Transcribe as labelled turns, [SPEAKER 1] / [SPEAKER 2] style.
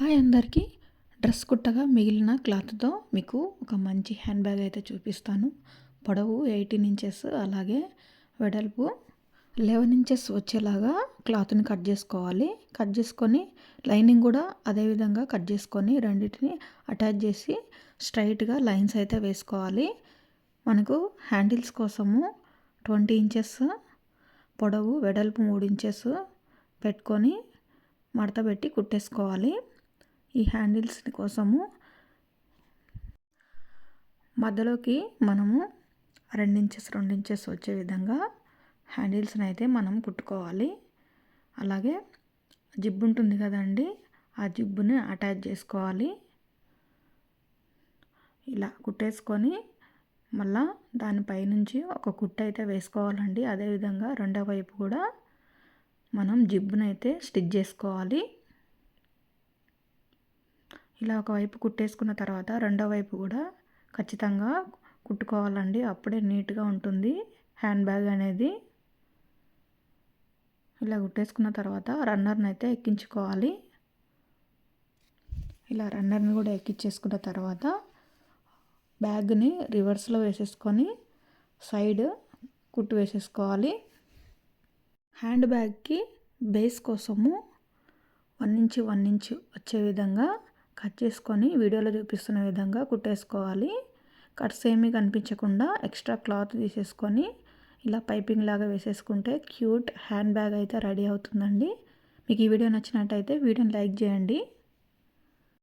[SPEAKER 1] Hi అందరికీ. Dress కుట్టగా మిగిలిన క్లాత్తో మీకు ఒక మంచి హ్యాండ్ బ్యాగ్ అయితే చూపిస్తాను. పొడవు 18 ఇంచెస్, అలాగే వెడల్పు 11 ఇంచెస్ వచ్చేలాగా క్లాత్ని కట్ చేసుకోవాలి. కట్ చేసుకొని లైనింగ్ కూడా అదేవిధంగా కట్ చేసుకొని రెండింటిని అటాచ్ చేసి స్ట్రైట్గా లైన్స్ అయితే వేసుకోవాలి. మనకు హ్యాండిల్స్ కోసము 20 ఇంచెస్ పొడవు, వెడల్పు 3 ఇంచెస్ పెట్టుకొని మడత పెట్టి కుట్టేసుకోవాలి. ఈ హ్యాండిల్స్ కోసము మధ్యలోకి మనము 2 ఇంచెస్ వచ్చే విధంగా హ్యాండిల్స్ని అయితే మనం కుట్టుకోవాలి. అలాగే జిబ్బు ఉంటుంది కదండి, ఆ జిబ్బుని అటాచ్ చేసుకోవాలి. ఇలా కుట్టేసుకొని మళ్ళా దానిపై నుంచి ఒక కుట్టు అయితే వేసుకోవాలండి. అదేవిధంగా రెండో వైపు కూడా మనం జిబ్బునైతే స్టిచ్ చేసుకోవాలి. ఇలా ఒకవైపు కుట్టేసుకున్న తర్వాత రెండో వైపు కూడా ఖచ్చితంగా కుట్టుకోవాలండి. అప్పుడే నీట్గా ఉంటుంది హ్యాండ్ బ్యాగ్ అనేది. ఇలా కుట్టేసుకున్న తర్వాత రన్నర్ని అయితే ఎక్కించుకోవాలి. ఇలా రన్నర్ని కూడా ఎక్కించేసుకున్న తర్వాత బ్యాగ్ని రివర్స్లో వేసేసుకొని సైడ్ కుట్టు వేసేసుకోవాలి. హ్యాండ్ బ్యాగ్కి బేస్ కోసము 1 ఇంచ్ వచ్చే విధంగా కట్ చేసుకొని వీడియోలో చూపిస్తున్న విధంగా కుట్టేసుకోవాలి. కట్స్ ఏమీ కనిపించకుండా ఎక్స్ట్రా క్లాత్ తీసేసుకొని ఇలా పైపింగ్ లాగా వేసేసుకుంటే క్యూట్ హ్యాండ్ బ్యాగ్ అయితే రెడీ అవుతుందండి. మీకు ఈ వీడియో నచ్చినట్టయితే వీడియోని లైక్ చేయండి.